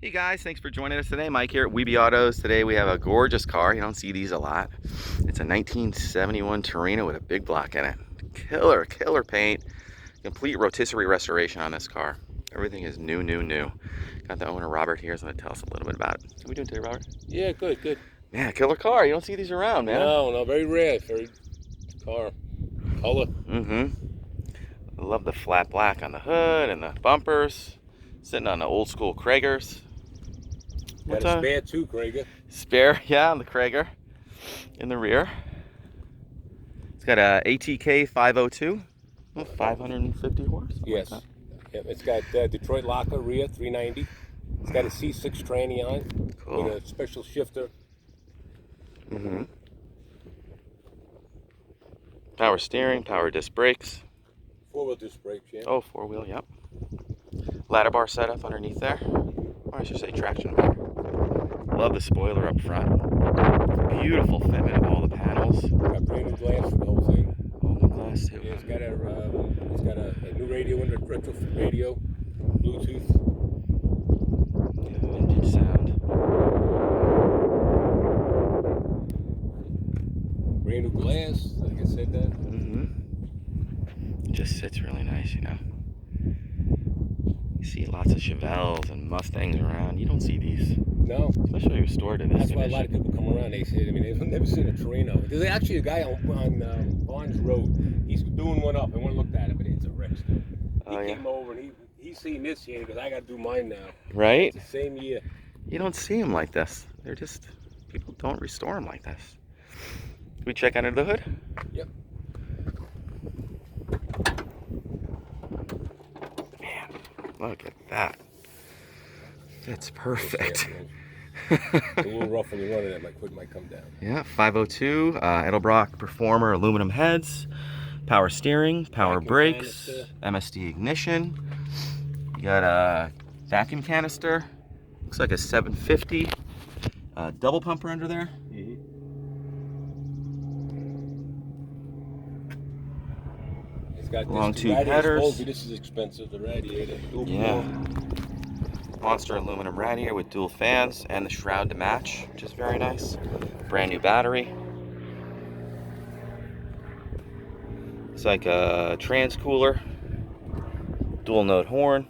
Hey guys, thanks for joining us today. Mike here at WeBe Autos. Today we have a gorgeous car. You don't see these a lot. It's a 1971 Torino with a big block in it. Killer paint. Complete rotisserie restoration on this car. Everything is new. Got the owner Robert here. He's going to tell us a little bit about it. How we doing today, Robert? Yeah, good. Man, killer car. You don't see these around, man. No, very rare. Very car color. I love the flat black on the hood and the bumpers. Sitting on the old school Cragars. Got a spare too, Cragar. Spare, yeah, on the Cragar in the rear. It's got a ATK 502, 550 horse. Yes. Like Yep, it's got Detroit locker rear, 390. It's got a C6 tranny on Cool. with a special shifter. Power steering, power disc brakes. Four-wheel disc brakes, yeah. Oh, four-wheel, yep. Ladder bar setup underneath there. Or I should say traction bar. Love the spoiler up front. Beautiful fitment of all the panels. Got brand new glass for the whole thing. All new glass too. Yeah, it's got a new radio in the retrofit radio, Bluetooth. Yeah, vintage sound. Brand new glass, like I said that. Just sits really nice, you know. You see lots of Chevelles and Mustangs around. You don't see these. No. Especially restored to this That's why a condition. lot of people come around. They say, I mean, they've never seen a Torino. There's actually a guy on Barnes Road. He's doing one up. I went and looked at it, but it's a wreck still. He came over and he's seen this here because I got to do mine now. Right? It's the same year. You don't see them like this. They're just, people don't restore them like this. Can we check under the hood? Yep. Man, look at that. That's perfect. A little rough when you're running it. Might come down. Yeah, 502 Edelbrock Performer aluminum heads, power steering, power Vacuum brakes, canister. MSD Ignition. You got a vacuum canister. Looks like a 750 double pumper under there. It's got Long this tube Radiator. headers. This is expensive. The Radiator. Yeah. Monster aluminum radiator with dual fans and the shroud to match, which is very nice. Brand new battery. It's like a trans cooler. Dual note horn.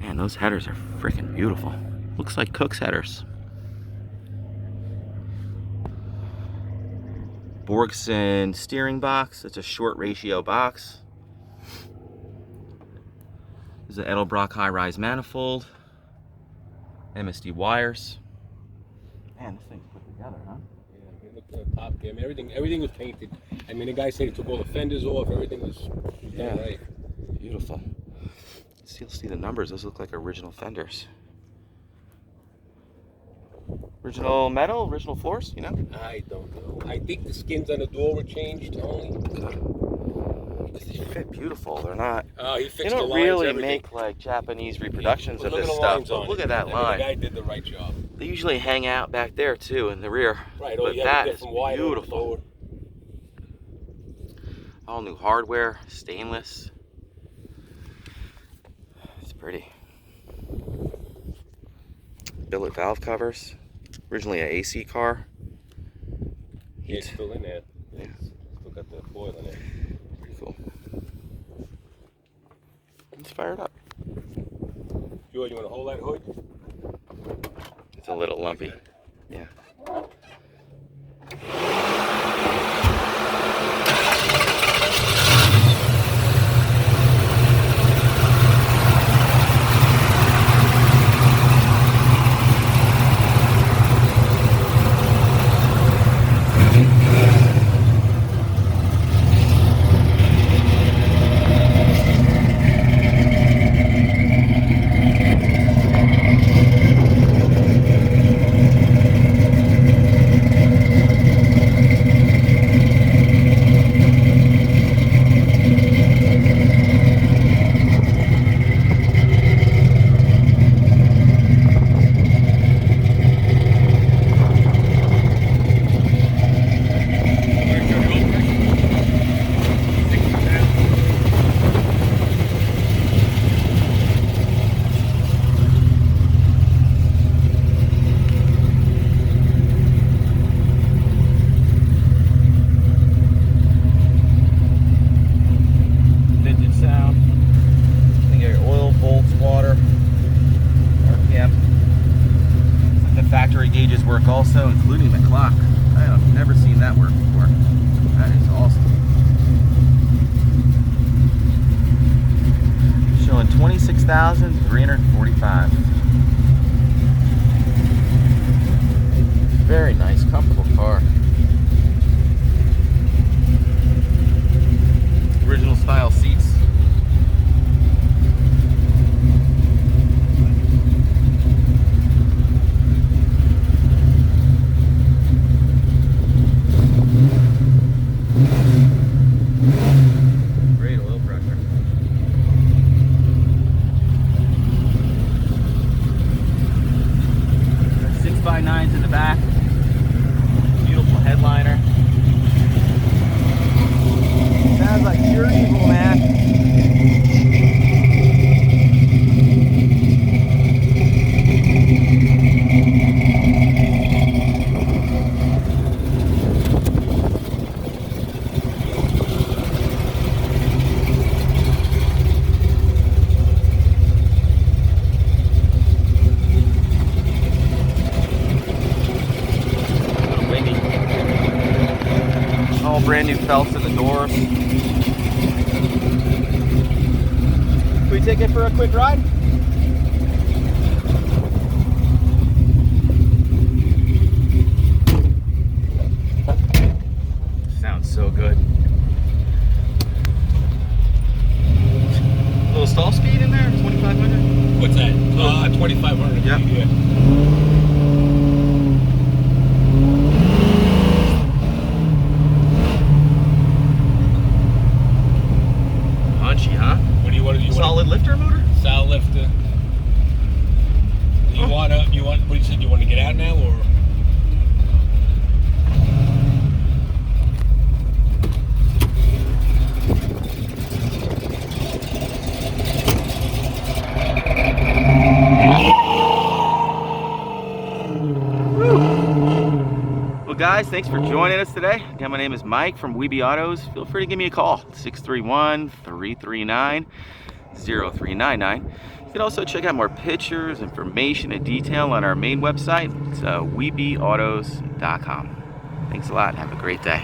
Man, those headers are freaking beautiful. Looks like Cook's headers. Borgsen steering box. It's a short ratio box. This is an Edelbrock high-rise manifold. MSD wires. Man, this thing's put together, huh? Yeah, look at the top cam. Everything was painted. I mean, the guy said he took all the fenders off. Everything was done right. Beautiful. You'll see the numbers. Those look like original fenders. Original metal, original floors, you know? I don't know. I think the skins on the door were changed only. They fit beautiful. They're not. Oh, he fixed They the don't lines, really everything. make like Japanese reproductions But of this look at the stuff. lines But on look it. at that I mean, line. the guy did the right job. They usually hang out back there too in the rear. Right. But You have that a is different wire on the beautiful. lower. All new hardware, stainless. It's pretty. Billet valve covers. Originally an AC car. Yeah, it's still in there. Yeah. Still got the foil in there. Pretty cool. Let's fire it up. George, you want to hold that hood? It's a little lumpy. Yeah. work also, including the clock. I have never seen that work before. That is awesome. Showing 26,345. Very nice, comfortable car. Original style seats. Great oil pressure. Got 6x9s in the back. Beautiful headliner. Sounds like pure evil, man. All brand new felts in the doors. Can we take it for a quick ride? Sounds so good. A little stall speed in there, 2,500? What's that? 2,500. Yep. Yeah. Punchy, huh? What do you want to do? Solid lifter motor? Solid lifter. You want, what you said, you want to get out now, or? Well guys, thanks for joining us today. Again, my name is Mike from WeBe Autos. Feel free to give me a call, 631-339-0399. You can also check out more pictures, information, and detail on our main website. It's webeautos.com. Thanks a lot. Have a great day.